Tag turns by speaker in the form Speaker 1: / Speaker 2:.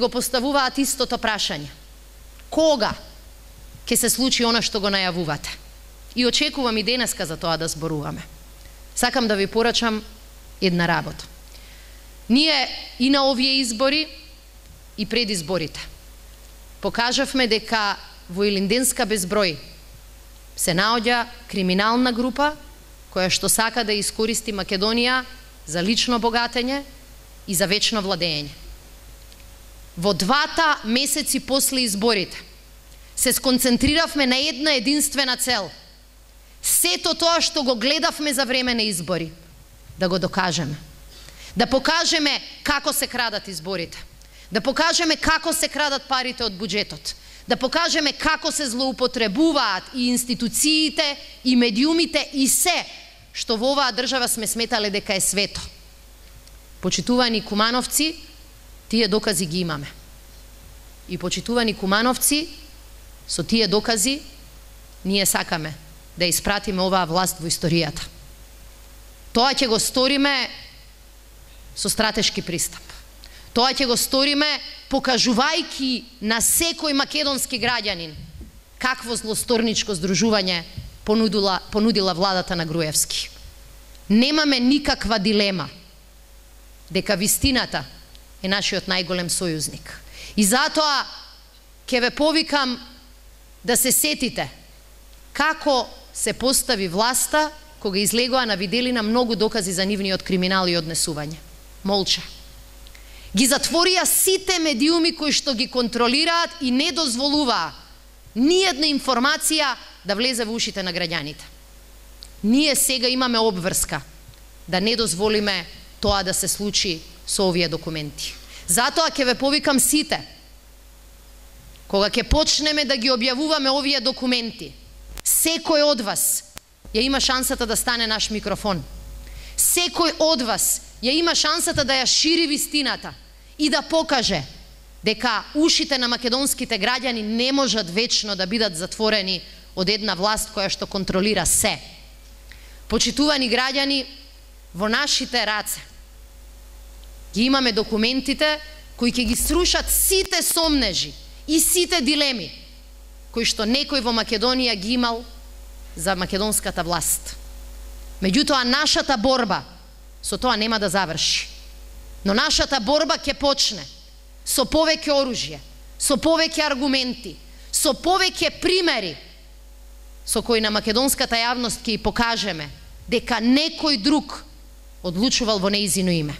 Speaker 1: го поставуваат истото прашање. Кога ќе се случи она што го најавувате? И очекувам и денеска за тоа да зборуваме. Сакам да ви порачам една работа. Ние и на овие избори и пред изборите покажавме дека во Илинденска безброј се наоѓа криминална група која што сака да искористи Македонија за лично богатење и за вечно владење. Во 2 месеци после изборите се сконцентриравме на една единствена цел. Сето тоа што го гледавме за време на избори, да го докажеме. Да покажеме како се крадат изборите. Да покажеме како се крадат парите од буџетот. Да покажеме како се злоупотребуваат и институциите, и медиумите, и се што во оваа држава сме сметале дека е свето. Почитувани кумановци, тие докази ги имаме. И почитувани кумановци, со тие докази, ние сакаме да испратиме оваа власт во историјата. Тоа ќе го сториме со стратешки пристап. Тоа ќе го сториме покажувајќи на секој македонски граѓанин какво злосторничко здружување понудила владата на Груевски. Немаме никаква дилема дека вистината е нашиот најголем сојузник. И затоа ќе ве повикам да се сетите како се постави власта кога излегоа на виделина многу докази за нивниот криминал и однесување. Молча. Ги затворија сите медиуми кои што ги контролираат и не дозволуваа ниедна информација да влезе во ушите на граѓаните. Ние сега имаме обврска да не дозволиме тоа да се случи со овие документи. Затоа ќе ве повикам сите, кога ќе почнеме да ги објавуваме овие документи, секој од вас ја има шансата да стане наш микрофон. Секој од вас ја има шансата да ја шири вистината и да покаже дека ушите на македонските граѓани не можат вечно да бидат затворени од една власт која што контролира се. Почитувани граѓани, во нашите раце ги имаме документите кои ќе ги срушат сите сомнежи и сите дилеми кои што некој во Македонија ги имал за македонската власт. Меѓутоа, нашата борба со тоа нема да заврши. Но нашата борба ќе почне со повеќе оружје, со повеќе аргументи, со повеќе примери со кои на македонската јавност ќе ја покажеме дека некој друг одлучувал во нејзино име.